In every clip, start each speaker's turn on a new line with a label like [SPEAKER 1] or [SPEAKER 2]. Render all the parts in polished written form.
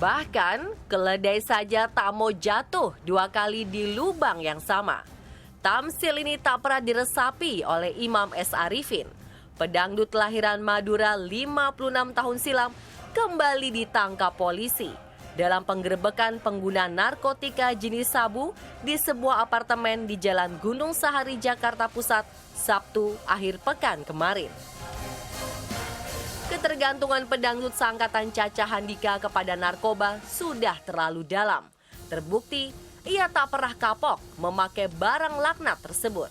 [SPEAKER 1] Bahkan, keledai saja tak mau jatuh 2 kali di lubang yang sama. Tamsil ini tak pernah diresapi oleh Imam S. Arifin. Pedangdut kelahiran Madura 56 tahun silam kembali ditangkap polisi dalam penggerebekan pengguna narkotika jenis sabu di sebuah apartemen di Jalan Gunung Sahari, Jakarta Pusat, Sabtu akhir pekan kemarin. Ketergantungan pedangdut seangkatan Caca Handika kepada narkoba sudah terlalu dalam. Terbukti, ia tak pernah kapok memakai barang laknat tersebut.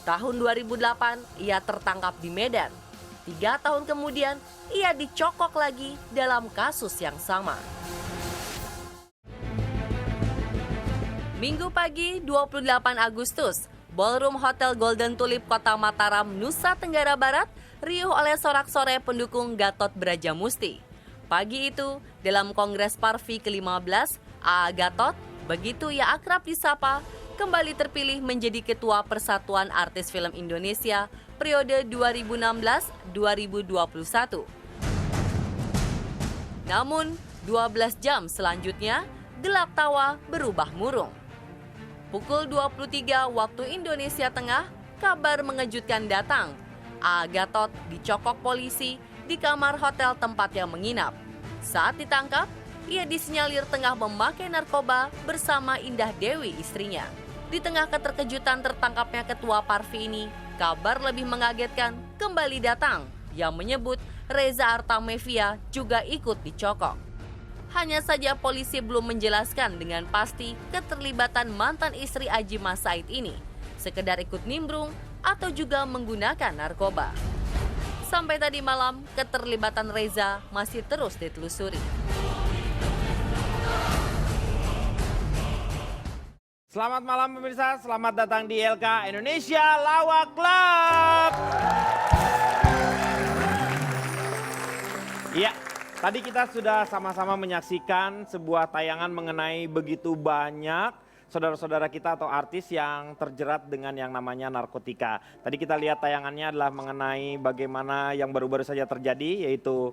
[SPEAKER 1] Tahun 2008, ia tertangkap di Medan. 3 tahun kemudian, ia dicokok lagi dalam kasus yang sama. Minggu pagi, 28 Agustus, Ballroom Hotel Golden Tulip Kota Mataram, Nusa Tenggara Barat, riuh oleh sorak-sorai pendukung Gatot Brajamusti. Pagi itu, dalam Kongres Parvi ke-15, A.A. Gatot, begitu ia akrab disapa, kembali terpilih menjadi Ketua Persatuan Artis Film Indonesia periode 2016-2021. Namun, 12 jam selanjutnya, gelak tawa berubah murung. Pukul 23 waktu Indonesia Tengah, kabar mengejutkan datang. A. Gatot dicokok polisi di kamar hotel tempat yang menginap. Saat ditangkap, ia disinyalir tengah memakai narkoba bersama Indah Dewi istrinya. Di tengah keterkejutan tertangkapnya Ketua Parvi ini, kabar lebih mengagetkan kembali datang yang menyebut Reza Artamevia juga ikut dicokok. Hanya saja polisi belum menjelaskan dengan pasti keterlibatan mantan istri Adjie Mas Said ini, sekedar ikut nimbrung atau juga menggunakan narkoba. Sampai tadi malam, keterlibatan Reza masih terus ditelusuri.
[SPEAKER 2] Selamat malam pemirsa, selamat datang di LK Indonesia Lawak Club. Iya, tadi kita sudah sama-sama menyaksikan sebuah tayangan mengenai begitu banyak saudara-saudara kita atau artis yang terjerat dengan yang namanya narkotika. Tadi kita lihat tayangannya adalah mengenai bagaimana yang baru-baru saja terjadi, yaitu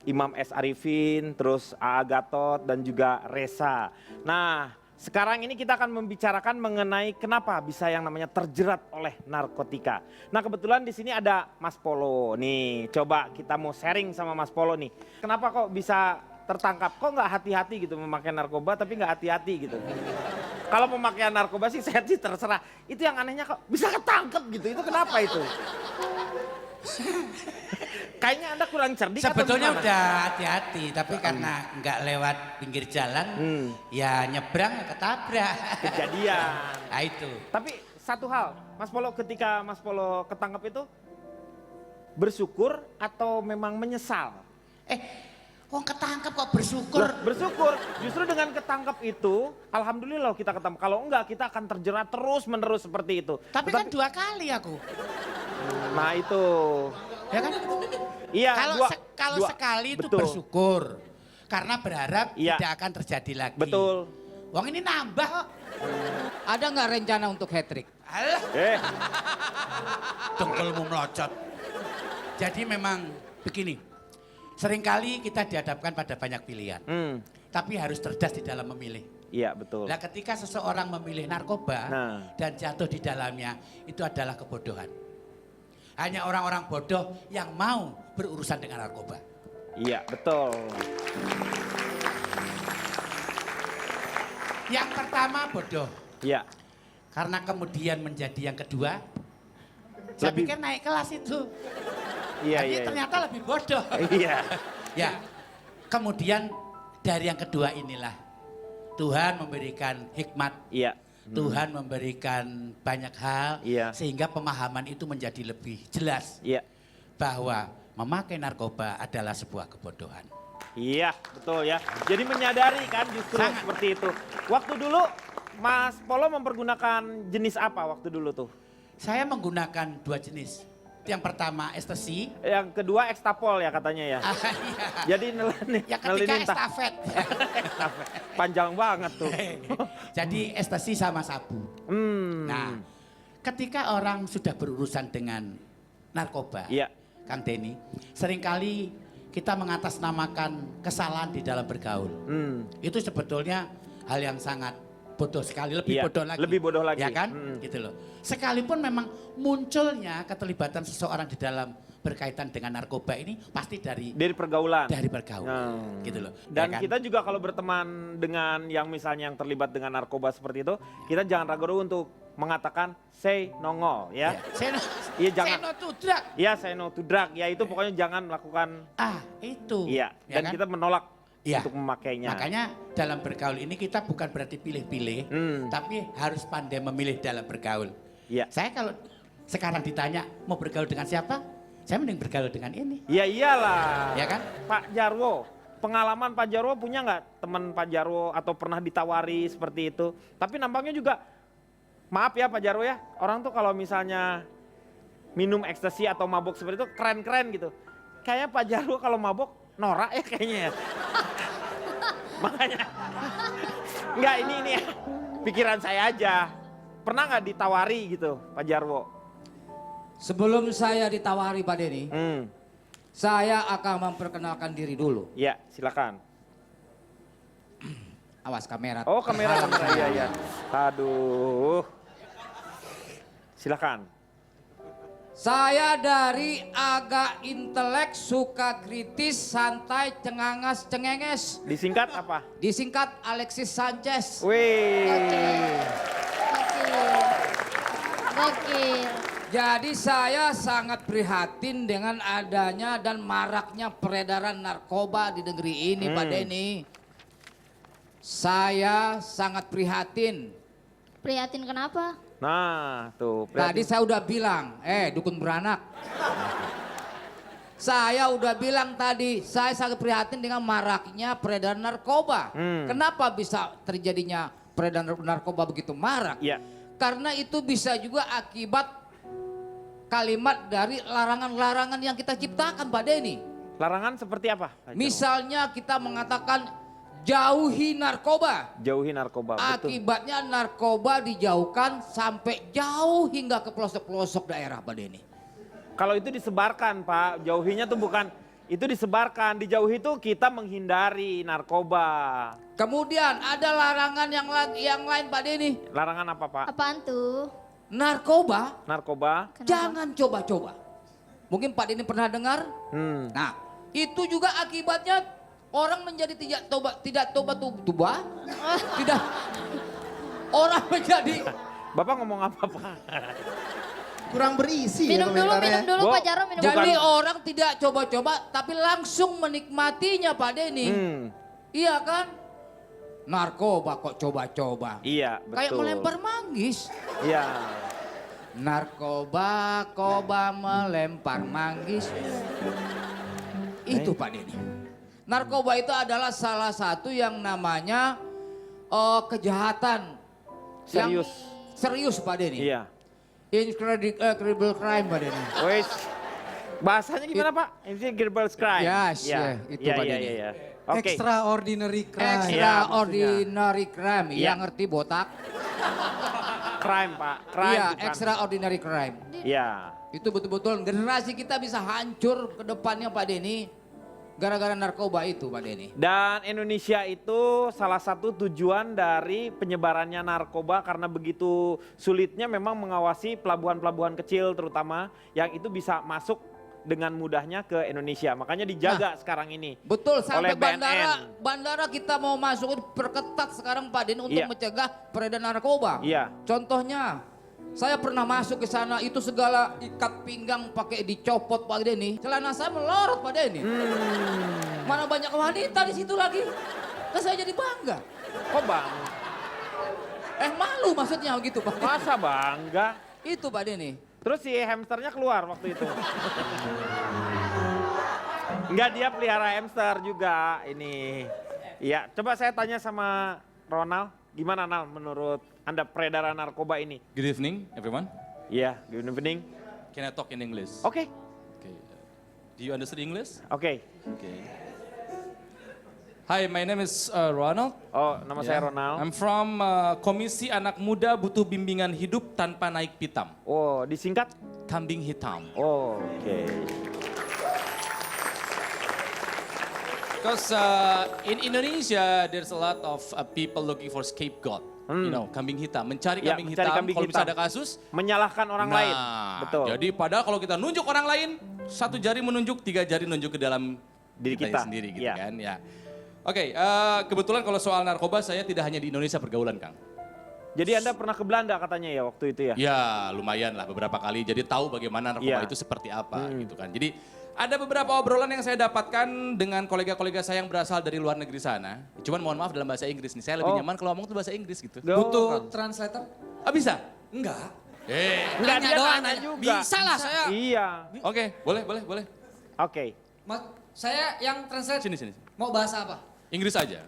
[SPEAKER 2] Imam S. Arifin, terus A.A. Gatot, dan juga Reza. Nah, sekarang ini kita akan membicarakan mengenai kenapa bisa yang namanya terjerat oleh narkotika. Nah, kebetulan di sini ada Mas Polo. Nih, coba kita mau sharing sama Mas Polo nih. Kenapa kok bisa tertangkap? Kok nggak hati-hati gitu memakai narkoba tapi nggak hati-hati gitu? Kalau pemakaian narkoba sih saya sih terserah. Itu yang anehnya kok bisa ketangkep gitu. Itu kenapa itu? Kayaknya Anda kurang cerdik.
[SPEAKER 3] Sebetulnya udah hati-hati, tapi karena nggak lewat pinggir jalan, ya nyebrang ketabrak.
[SPEAKER 2] Kejadian.
[SPEAKER 3] Nah itu.
[SPEAKER 2] Tapi satu hal, Mas Polo ketika Mas Polo ketangkep itu bersyukur atau memang menyesal?
[SPEAKER 3] Wong ketangkep kok bersyukur.
[SPEAKER 2] Loh, bersyukur. Justru dengan ketangkep itu, alhamdulillah kita ketangkep. Kalau enggak kita akan terjerat terus-menerus seperti itu.
[SPEAKER 3] Tapi kan 2 kali aku.
[SPEAKER 2] Nah itu.
[SPEAKER 3] Ya kan?
[SPEAKER 2] Iya.
[SPEAKER 3] Kalau sekali itu
[SPEAKER 2] betul.
[SPEAKER 3] bersyukur. Karena berharap
[SPEAKER 2] Iya.
[SPEAKER 3] tidak akan terjadi lagi.
[SPEAKER 2] Betul.
[SPEAKER 3] Wong ini nambah kok.
[SPEAKER 4] Ada nggak rencana untuk hat-trick?
[SPEAKER 3] Alah, dengkulmu melocot. Jadi memang begini. Seringkali kita dihadapkan pada banyak pilihan. Tapi harus cerdas di dalam memilih.
[SPEAKER 2] Iya betul.
[SPEAKER 3] Nah ketika seseorang memilih narkoba dan jatuh di dalamnya, itu adalah kebodohan. Hanya orang-orang bodoh yang mau berurusan dengan narkoba.
[SPEAKER 2] Iya betul.
[SPEAKER 3] Yang pertama bodoh.
[SPEAKER 2] Iya.
[SPEAKER 3] Karena kemudian menjadi yang kedua, saya pikir naik kelas itu.
[SPEAKER 2] Iya,
[SPEAKER 3] tapi
[SPEAKER 2] iya.
[SPEAKER 3] ternyata lebih bodoh.
[SPEAKER 2] Iya.
[SPEAKER 3] Ya, kemudian dari yang kedua inilah Tuhan memberikan hikmat.
[SPEAKER 2] Iya.
[SPEAKER 3] Tuhan memberikan banyak hal
[SPEAKER 2] Iya.
[SPEAKER 3] sehingga pemahaman itu menjadi lebih jelas.
[SPEAKER 2] Iya.
[SPEAKER 3] Bahwa memakai narkoba adalah sebuah kebodohan.
[SPEAKER 2] Iya, betul ya. Jadi menyadari kan justru
[SPEAKER 3] Sangat.
[SPEAKER 2] seperti itu. Waktu dulu Mas Polo mempergunakan jenis apa waktu dulu tuh?
[SPEAKER 3] Saya menggunakan 2 jenis. Yang pertama ekstasi.
[SPEAKER 2] Yang kedua ekstapol ya katanya ya.
[SPEAKER 3] Iya.
[SPEAKER 2] Jadi
[SPEAKER 3] Yang ketiga estafet.
[SPEAKER 2] Panjang banget tuh.
[SPEAKER 3] Jadi ekstasi sama sabu. Nah, ketika orang sudah berurusan dengan narkoba,
[SPEAKER 2] Iya.
[SPEAKER 3] Kang Denny, seringkali kita mengatasnamakan kesalahan di dalam bergaul. Itu sebetulnya hal yang sangat bodoh sekali, lebih
[SPEAKER 2] Iya,
[SPEAKER 3] bodoh lagi.
[SPEAKER 2] lebih bodoh lagi.
[SPEAKER 3] Ya kan? Gitu loh. Sekalipun memang munculnya keterlibatan seseorang di dalam berkaitan dengan narkoba ini pasti dari
[SPEAKER 2] pergaulan.
[SPEAKER 3] bergaul. Gitu loh.
[SPEAKER 2] Dan
[SPEAKER 3] ya kan?
[SPEAKER 2] kita juga kalau berteman dengan yang misalnya yang terlibat dengan narkoba seperti itu, kita jangan ragu-ragu untuk mengatakan say no ngol ya. Iya jangan.
[SPEAKER 3] Say no to drug.
[SPEAKER 2] Iya say no to drug. Ya itu pokoknya jangan melakukan.
[SPEAKER 3] Itu.
[SPEAKER 2] Iya.
[SPEAKER 3] Ya
[SPEAKER 2] Dan
[SPEAKER 3] kan?
[SPEAKER 2] kita menolak
[SPEAKER 3] Iya.
[SPEAKER 2] untuk memakainya.
[SPEAKER 3] Makanya dalam bergaul ini kita bukan berarti pilih-pilih, tapi harus pandai memilih dalam bergaul.
[SPEAKER 2] Iya.
[SPEAKER 3] Saya kalau sekarang ditanya mau bergaul dengan siapa, saya mending bergaul dengan ini.
[SPEAKER 2] Ya iyalah.
[SPEAKER 3] Ya kan?
[SPEAKER 2] Pak Jarwo, pengalaman Pak Jarwo punya nggak teman Pak Jarwo atau pernah ditawari seperti itu? Tapi nampaknya juga, maaf ya Pak Jarwo ya, orang tuh kalau misalnya minum ekstasi atau mabuk seperti itu keren-keren gitu. Kayaknya Pak Jarwo kalau mabuk norak ya kayaknya ya. Makanya, enggak ini ya, pikiran saya aja. Pernah nggak ditawari gitu Pak Jarwo?
[SPEAKER 4] Sebelum saya ditawari Pak Denny,
[SPEAKER 2] Saya
[SPEAKER 4] saya akan memperkenalkan diri dulu.
[SPEAKER 2] Ya silakan.
[SPEAKER 4] Awas kamera.
[SPEAKER 2] Oh kamera, iya. Aduh. Silakan.
[SPEAKER 4] Saya dari agak intelek, suka kritis, santai, cengangas, cengenges.
[SPEAKER 2] Disingkat apa?
[SPEAKER 4] Disingkat Alexis Sanchez.
[SPEAKER 2] Wih.
[SPEAKER 5] Gokil.
[SPEAKER 4] Jadi saya sangat prihatin dengan adanya dan maraknya peredaran narkoba di negeri ini Pak Denny. Saya sangat prihatin.
[SPEAKER 5] Prihatin kenapa?
[SPEAKER 2] Nah tuh.
[SPEAKER 4] Tadi saya udah bilang, dukun beranak. Saya udah bilang tadi, saya sangat prihatin dengan maraknya peredaran narkoba. Kenapa bisa terjadinya peredaran narkoba begitu marak?
[SPEAKER 2] Iya.
[SPEAKER 4] Karena itu bisa juga akibat kalimat dari larangan-larangan yang kita ciptakan Pak Denny.
[SPEAKER 2] Larangan seperti apa?
[SPEAKER 4] Misalnya kita mengatakan jauhi narkoba.
[SPEAKER 2] Jauhi narkoba. Betul.
[SPEAKER 4] Akibatnya narkoba dijauhkan sampai jauh hingga ke pelosok-pelosok daerah Pak Denny.
[SPEAKER 2] Kalau itu disebarkan Pak, jauhinya tuh bukan, itu disebarkan, dijauhi itu kita menghindari narkoba.
[SPEAKER 4] Kemudian ada larangan yang lain Pak Denny.
[SPEAKER 2] Larangan apa Pak?
[SPEAKER 5] Apaan tuh?
[SPEAKER 4] Narkoba
[SPEAKER 2] Narkoba.
[SPEAKER 5] Kenapa?
[SPEAKER 4] jangan coba-coba. Mungkin Pak Denny pernah dengar? Nah, itu juga akibatnya orang menjadi tidak tobat tuba. Tidak. Orang menjadi
[SPEAKER 2] Bapak ngomong apa Pak?
[SPEAKER 6] Kurang berisi
[SPEAKER 5] Minum
[SPEAKER 6] ya
[SPEAKER 5] dulu,
[SPEAKER 6] komentarnya.
[SPEAKER 5] minum dulu
[SPEAKER 2] Bo,
[SPEAKER 5] Pak Jarwo, minum
[SPEAKER 4] jadi
[SPEAKER 5] dulu.
[SPEAKER 4] orang tidak coba-coba tapi langsung menikmatinya Pak Denny. Iya kan? Narkoba kok coba-coba.
[SPEAKER 2] Iya betul.
[SPEAKER 4] Kayak melempar manggis.
[SPEAKER 2] Iya.
[SPEAKER 4] Narkoba, koba melempar manggis. Itu Pak Denny. Narkoba itu adalah salah satu yang namanya kejahatan.
[SPEAKER 2] Serius.
[SPEAKER 4] Yang serius Pak Denny.
[SPEAKER 2] Iya.
[SPEAKER 4] Incredible crime Pak Denny.
[SPEAKER 2] Wes. Bahasanya gimana Pak? Incredible crime.
[SPEAKER 4] Yes, ya, itu Pak Denny.
[SPEAKER 2] Iya. Oke.
[SPEAKER 6] Extraordinary crime.
[SPEAKER 4] Extraordinary crime.
[SPEAKER 2] Iya.
[SPEAKER 4] Yang ngerti botak?
[SPEAKER 2] Crime Pak. Crime.
[SPEAKER 4] Iya,
[SPEAKER 2] bukan.
[SPEAKER 4] extraordinary crime.
[SPEAKER 2] Iya.
[SPEAKER 4] Itu betul-betul generasi kita bisa hancur ke depannya Pak Denny. Gara-gara narkoba itu Pak Denny.
[SPEAKER 2] Dan Indonesia itu salah satu tujuan dari penyebarannya narkoba karena begitu sulitnya memang mengawasi pelabuhan-pelabuhan kecil terutama yang itu bisa masuk dengan mudahnya ke Indonesia. Makanya dijaga sekarang ini.
[SPEAKER 4] Betul,
[SPEAKER 2] oleh
[SPEAKER 4] sampai
[SPEAKER 2] BNN.
[SPEAKER 4] bandara kita mau masuk itu perketat sekarang Pak Denny untuk
[SPEAKER 2] Iya.
[SPEAKER 4] mencegah peredaran narkoba.
[SPEAKER 2] Iya.
[SPEAKER 4] Contohnya, saya pernah masuk ke sana itu segala ikat pinggang pakai dicopot Pak Denny. Celana saya melorot Pak Denny. Mana banyak wanita di situ lagi. Kan saya jadi bangga.
[SPEAKER 2] Kok bang?
[SPEAKER 4] Malu maksudnya gitu Pak.
[SPEAKER 2] Masa bangga?
[SPEAKER 4] Itu Pak Denny.
[SPEAKER 2] Terus si hamsternya keluar waktu itu. Enggak, dia pelihara hamster juga ini. Iya, coba saya tanya sama Ronald, gimana Nal menurut Anda peredaran narkoba ini?
[SPEAKER 7] Good evening, everyone.
[SPEAKER 2] Iya, good evening.
[SPEAKER 7] Can I talk in English?
[SPEAKER 2] Oke.
[SPEAKER 7] Okay. Do you understand English?
[SPEAKER 2] Oke.
[SPEAKER 7] Okay. Hi, my name is Ronald.
[SPEAKER 2] Oh, nama saya
[SPEAKER 7] Yeah.
[SPEAKER 2] Ronald.
[SPEAKER 7] I'm from Komisi Anak Muda Butuh Bimbingan Hidup Tanpa Naik Pitam.
[SPEAKER 2] Oh, disingkat?
[SPEAKER 7] Kambing Hitam.
[SPEAKER 2] Oh, oke.
[SPEAKER 7] Because in Indonesia, there's a lot of people looking for scapegoat. You know, kambing hitam, mencari
[SPEAKER 2] Ya,
[SPEAKER 7] kambing
[SPEAKER 2] mencari
[SPEAKER 7] hitam.
[SPEAKER 2] kambing
[SPEAKER 7] Kalau bisa
[SPEAKER 2] hitam.
[SPEAKER 7] ada kasus,
[SPEAKER 2] Menyalahkan orang lain. Betul.
[SPEAKER 7] Jadi padahal kalau kita nunjuk orang lain, 1 jari menunjuk, 3 jari nunjuk ke dalam
[SPEAKER 2] Diri kita.
[SPEAKER 7] sendiri gitu
[SPEAKER 2] Iya.
[SPEAKER 7] kan. Ya. Oke, kebetulan kalau soal narkoba saya tidak hanya di Indonesia pergaulan, Kang.
[SPEAKER 2] Jadi Anda pernah ke Belanda katanya ya waktu itu ya?
[SPEAKER 7] Ya lumayan lah beberapa kali. Jadi tahu bagaimana narkoba
[SPEAKER 2] Iya.
[SPEAKER 7] itu seperti apa gitu kan. Jadi ada beberapa obrolan yang saya dapatkan dengan kolega-kolega saya yang berasal dari luar negeri sana. Cuman mohon maaf dalam bahasa Inggris nih. Saya lebih nyaman kalau ngomong tuh bahasa Inggris gitu.
[SPEAKER 6] Butuh translator?
[SPEAKER 7] Ah bisa?
[SPEAKER 6] Enggak.
[SPEAKER 2] Enggak,
[SPEAKER 6] Nanya
[SPEAKER 2] dia
[SPEAKER 6] doang,
[SPEAKER 2] nanya
[SPEAKER 6] nanya.
[SPEAKER 2] juga.
[SPEAKER 6] Bisa lah saya.
[SPEAKER 2] Iya.
[SPEAKER 7] Oke, boleh.
[SPEAKER 2] Oke.
[SPEAKER 6] Saya yang translate.
[SPEAKER 7] Sini.
[SPEAKER 6] Mau bahasa apa?
[SPEAKER 7] Inggris aja.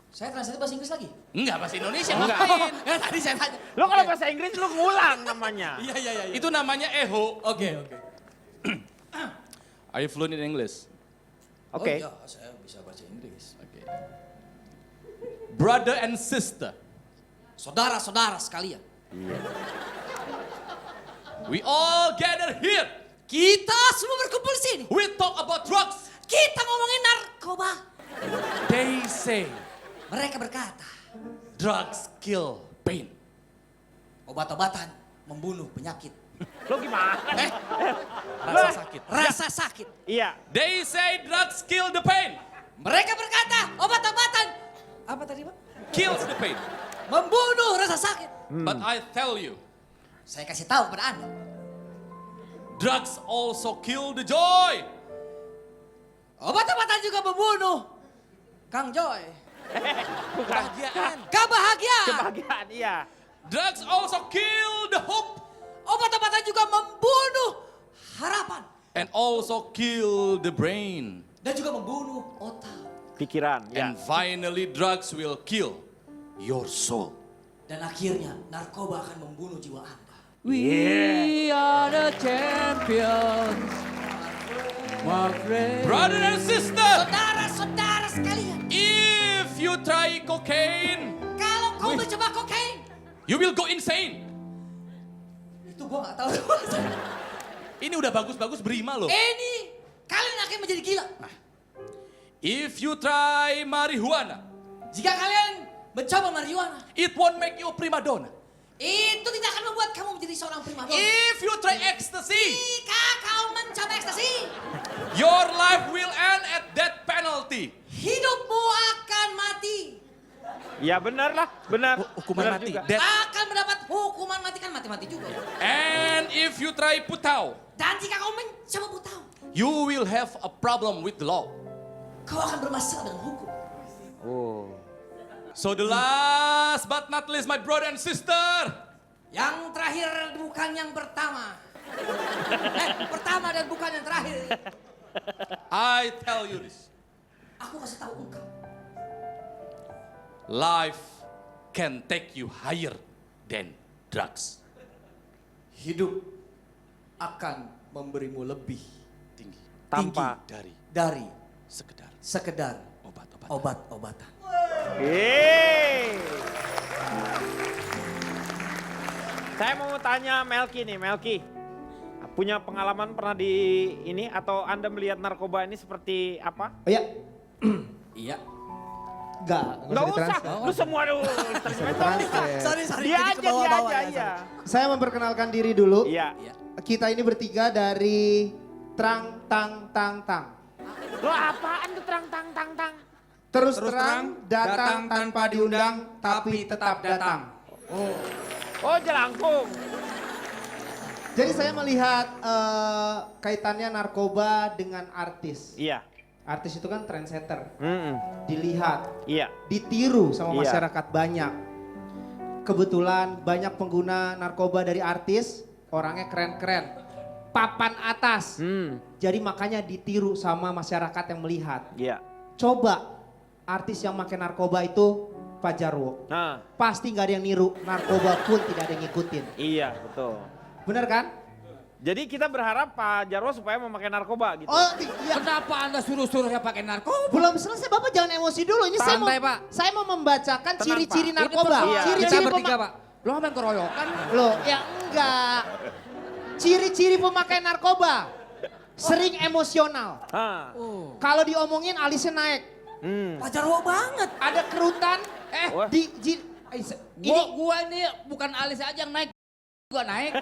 [SPEAKER 6] Saya translate bahasa Inggris lagi.
[SPEAKER 7] Enggak, bahasa Indonesia.
[SPEAKER 2] Enggak.
[SPEAKER 7] Ngapain?
[SPEAKER 6] Ya tadi saya tanya.
[SPEAKER 2] Lo kalau bahasa Inggris lo ngulang namanya.
[SPEAKER 6] Iya.
[SPEAKER 7] Itu namanya eho.
[SPEAKER 6] Oke.
[SPEAKER 7] Are you fluent in English?
[SPEAKER 2] Oke.
[SPEAKER 6] Oh iya, saya bisa bahasa Inggris.
[SPEAKER 7] Oke. Brother and sister.
[SPEAKER 6] Saudara-saudara sekalian.
[SPEAKER 7] We all gather here.
[SPEAKER 6] Kita semua berkumpul di sini.
[SPEAKER 7] We talk about drugs.
[SPEAKER 6] Kita ngomongin narkoba.
[SPEAKER 7] They say
[SPEAKER 6] Mereka berkata,
[SPEAKER 7] drugs kill pain.
[SPEAKER 6] obat-obatan membunuh penyakit.
[SPEAKER 2] Lo gimana?
[SPEAKER 7] Rasa sakit.
[SPEAKER 6] Rasa sakit.
[SPEAKER 2] Iya.
[SPEAKER 7] They say drugs kill the pain.
[SPEAKER 6] Mereka berkata, obat-obatan. Apa tadi, Pak?
[SPEAKER 7] Kills the pain.
[SPEAKER 6] Membunuh rasa sakit.
[SPEAKER 7] But I tell you,
[SPEAKER 6] Saya kasih tahu kepada Anda.
[SPEAKER 7] drugs also kill the joy.
[SPEAKER 6] Obat-obatan juga membunuh Kang Joy.
[SPEAKER 2] Bukan.
[SPEAKER 6] Kebahagiaan.
[SPEAKER 2] Kebahagiaan, iya.
[SPEAKER 7] Drugs also kill the hope
[SPEAKER 6] Obat-obatan juga membunuh harapan.
[SPEAKER 7] and also kill the brain.
[SPEAKER 6] Dan juga membunuh otak.
[SPEAKER 2] Pikiran, ya.
[SPEAKER 7] And finally drugs will kill your soul.
[SPEAKER 6] Dan akhirnya narkoba akan membunuh jiwa Anda.
[SPEAKER 4] We are the champions, my friend.
[SPEAKER 7] Brother and sister,
[SPEAKER 6] Saudara-saudara sekalian.
[SPEAKER 7] if you try cocaine,
[SPEAKER 6] Kalau kau mencoba kokain.
[SPEAKER 7] you will go insane.
[SPEAKER 6] Itu gua gak tahu.
[SPEAKER 7] Ini udah bagus-bagus berima loh.
[SPEAKER 6] Ini kalian akan menjadi gila.
[SPEAKER 7] If you try marijuana,
[SPEAKER 6] Jika kalian mencoba marijuana.
[SPEAKER 7] it won't make you a prima donna.
[SPEAKER 6] Itu tidak akan membuat kamu menjadi seorang primadona.
[SPEAKER 7] If you try ecstasy,
[SPEAKER 6] Jika kau mencoba ekstasi.
[SPEAKER 7] your life will end at death penalty.
[SPEAKER 6] Hidupmu akan mati.
[SPEAKER 2] Ya benar lah, benar.
[SPEAKER 7] Hukuman
[SPEAKER 2] Benar
[SPEAKER 7] mati.
[SPEAKER 2] juga.
[SPEAKER 7] Death.
[SPEAKER 6] Akan mendapat hukuman mati, kan mati-mati juga.
[SPEAKER 7] And if you try putau,
[SPEAKER 6] Dan jika kau mencoba putau.
[SPEAKER 7] you will have a problem with the law.
[SPEAKER 6] Kau akan bermasalah dengan hukum.
[SPEAKER 2] Oh.
[SPEAKER 7] So the last but not least, my brother and sister,
[SPEAKER 6] Yang terakhir bukan yang pertama. Pertama dan bukan yang terakhir.
[SPEAKER 7] I tell you this.
[SPEAKER 6] Aku kasih tahu engkau.
[SPEAKER 7] Life can take you higher than drugs.
[SPEAKER 6] Hidup akan memberimu lebih
[SPEAKER 7] Tinggi.
[SPEAKER 2] Tanpa.
[SPEAKER 6] dari
[SPEAKER 7] Sekedar
[SPEAKER 6] sekedar
[SPEAKER 7] obat-obatan.
[SPEAKER 6] obat-obatan.
[SPEAKER 2] Yeay. Saya mau tanya Melki nih, Melki. Punya pengalaman pernah di ini atau Anda melihat narkoba ini seperti apa?
[SPEAKER 8] Oh iya,
[SPEAKER 6] Iya.
[SPEAKER 8] enggak
[SPEAKER 2] Nggak usah,
[SPEAKER 8] ditranslate.
[SPEAKER 2] lu semua lu.
[SPEAKER 8] Translate.
[SPEAKER 6] Sorry.
[SPEAKER 2] Dia
[SPEAKER 6] jadi
[SPEAKER 2] aja,
[SPEAKER 6] kebawa-bawa ya,
[SPEAKER 2] iya.
[SPEAKER 8] Saya memperkenalkan diri dulu.
[SPEAKER 2] Iya.
[SPEAKER 8] Kita ini bertiga dari Trang Tang Tang Tang.
[SPEAKER 2] Lo apaan tuh terang tang tang tang?
[SPEAKER 8] Terus terang, datang tanpa diundang, tapi tetap datang.
[SPEAKER 2] Oh jelangkung.
[SPEAKER 8] Jadi saya melihat kaitannya narkoba dengan artis.
[SPEAKER 2] Iya.
[SPEAKER 8] Artis itu kan trendsetter.
[SPEAKER 2] Mm-mm.
[SPEAKER 8] Dilihat,
[SPEAKER 2] Iya.
[SPEAKER 8] ditiru sama
[SPEAKER 2] Iya.
[SPEAKER 8] masyarakat banyak. Kebetulan banyak pengguna narkoba dari artis, orangnya keren-keren. Papan atas. Jadi makanya ditiru sama masyarakat yang melihat.
[SPEAKER 2] Iya.
[SPEAKER 8] Coba artis yang pakai narkoba itu Pak Jarwo.
[SPEAKER 2] Nah,
[SPEAKER 8] Pasti nggak ada yang niru, narkoba pun tidak ada yang ngikutin.
[SPEAKER 2] iya betul.
[SPEAKER 8] Bener kan?
[SPEAKER 2] Jadi kita berharap Pak Jarwo supaya memakai narkoba gitu.
[SPEAKER 8] Oh iya.
[SPEAKER 4] Kenapa Anda suruh-suruh pakai narkoba?
[SPEAKER 8] Belum selesai, Bapak jangan emosi dulu. Ini
[SPEAKER 4] Santai, Pak.
[SPEAKER 8] Saya mau membacakan
[SPEAKER 2] Tenang,
[SPEAKER 8] ciri-ciri
[SPEAKER 2] Pak.
[SPEAKER 8] narkoba.
[SPEAKER 2] Iya.
[SPEAKER 4] Kita
[SPEAKER 8] Ciri-ciri
[SPEAKER 4] bertiga, Pak. Lo main keroyokan.
[SPEAKER 8] Loh, ya enggak. Ciri-ciri pemakai narkoba. Sering emosional.
[SPEAKER 2] Hah.
[SPEAKER 8] Kalau diomongin alisnya naik.
[SPEAKER 6] Pak Jarwo banget.
[SPEAKER 8] Ada kerutan
[SPEAKER 2] Wah.
[SPEAKER 4] Gua ini bukan alis aja yang naik, gua naik.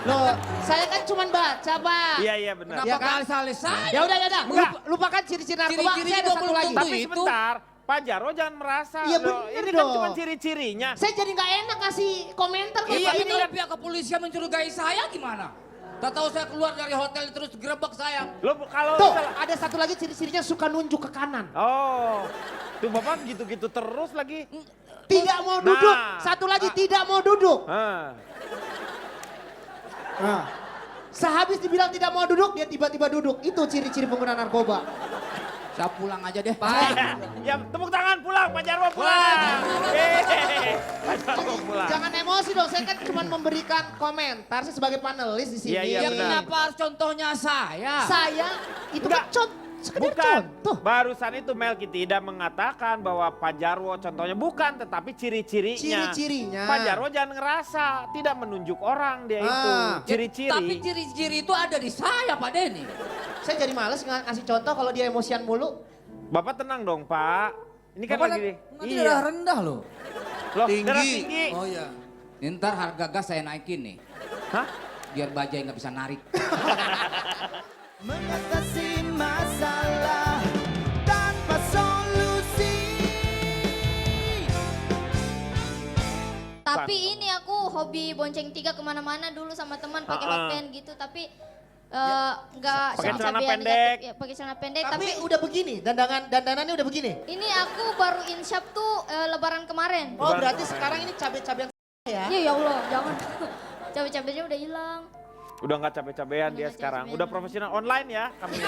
[SPEAKER 8] Loh, saya kan cuma baca, Pak.
[SPEAKER 2] Iya benar.
[SPEAKER 4] Kenapa
[SPEAKER 8] Ya
[SPEAKER 4] ke
[SPEAKER 8] kan?
[SPEAKER 4] alis-alis saya?
[SPEAKER 8] Ya udah.
[SPEAKER 2] Enggak.
[SPEAKER 8] Lupakan ciri-ciri narkoba.
[SPEAKER 4] Ciri-cirinya
[SPEAKER 8] Saya ada
[SPEAKER 4] gua
[SPEAKER 8] satu
[SPEAKER 4] belum
[SPEAKER 8] lagi.
[SPEAKER 4] tentu.
[SPEAKER 2] Tapi
[SPEAKER 4] itu.
[SPEAKER 2] sebentar, Pak Jarwo jangan merasa.
[SPEAKER 8] Iya,
[SPEAKER 2] loh.
[SPEAKER 8] bener
[SPEAKER 2] Ini kan
[SPEAKER 8] dong.
[SPEAKER 2] cuma ciri-cirinya.
[SPEAKER 8] Saya jadi nggak enak kasih komentar kalau
[SPEAKER 4] Iya,
[SPEAKER 8] Pak
[SPEAKER 4] ini kalau pihak kepolisian mencurigai saya gimana? Tak tahu saya keluar dari hotel terus gerebek saya.
[SPEAKER 2] Lo kalau
[SPEAKER 8] Tuh,
[SPEAKER 2] misalnya-
[SPEAKER 8] ada satu lagi ciri-cirinya suka nunjuk ke kanan.
[SPEAKER 2] Oh, tuh Bapak gitu-gitu terus lagi.
[SPEAKER 8] Tidak mau duduk.
[SPEAKER 2] Nah.
[SPEAKER 8] Satu lagi tidak mau duduk.
[SPEAKER 2] Hah.
[SPEAKER 8] Sehabis dibilang tidak mau duduk, dia tiba-tiba duduk. Itu ciri-ciri pengguna narkoba.
[SPEAKER 4] Saya pulang aja deh.
[SPEAKER 2] Ya, tepuk tangan pulang, Pak Jarwo pulang. Yeay, Pak Jarwo pulang.
[SPEAKER 8] Jangan emosi dong, saya kan cuma memberikan komentar. Saya sebagai panelis di sini.
[SPEAKER 2] Iya, iya,
[SPEAKER 4] Ya
[SPEAKER 2] benar.
[SPEAKER 4] kenapa harus contohnya saya?
[SPEAKER 8] Saya itu
[SPEAKER 2] Enggak.
[SPEAKER 8] kan sekedar
[SPEAKER 2] Bukan,
[SPEAKER 8] contoh.
[SPEAKER 2] barusan itu Melki tidak mengatakan bahwa Pak Jarwo contohnya bukan, tetapi ciri-cirinya.
[SPEAKER 8] Ciri-cirinya.
[SPEAKER 2] Pak Jarwo jangan ngerasa, tidak menunjuk orang dia itu.
[SPEAKER 8] Ah.
[SPEAKER 2] Ciri-ciri.
[SPEAKER 4] Tapi ciri-ciri itu ada di saya, Pak Denny.
[SPEAKER 8] Saya jadi males ngasih contoh kalau dia emosian mulu.
[SPEAKER 2] Bapak tenang dong, Pak. Ini kan lagi
[SPEAKER 4] nanti
[SPEAKER 2] iya.
[SPEAKER 4] darah rendah loh.
[SPEAKER 2] Loh, darah tinggi.
[SPEAKER 4] Oh iya. Ntar harga gas saya naikin nih.
[SPEAKER 2] Hah?
[SPEAKER 4] Biar bajai nggak bisa narik.
[SPEAKER 6] Mengatasi masalah tanpa solusi.
[SPEAKER 5] Tapi ini aku hobi bonceng 3 kemana-mana dulu sama teman pakai hotpan gitu. Tapi nggak
[SPEAKER 2] Pakai celana
[SPEAKER 5] cabean
[SPEAKER 2] pendek.
[SPEAKER 5] negatif. Ya, pakai celana pendek.
[SPEAKER 8] Tapi udah begini, dandanannya udah begini.
[SPEAKER 5] Ini aku baru insyaf tuh lebaran kemarin.
[SPEAKER 8] Oh berarti sekarang ini cabai-cabean ya?
[SPEAKER 5] Iya ya Allah, jangan. Cabai-cabainya udah hilang.
[SPEAKER 2] Udah nggak cabe-cabean dia
[SPEAKER 5] nggak
[SPEAKER 2] sekarang.
[SPEAKER 5] cabe-cabean.
[SPEAKER 2] Udah profesional online ya kami.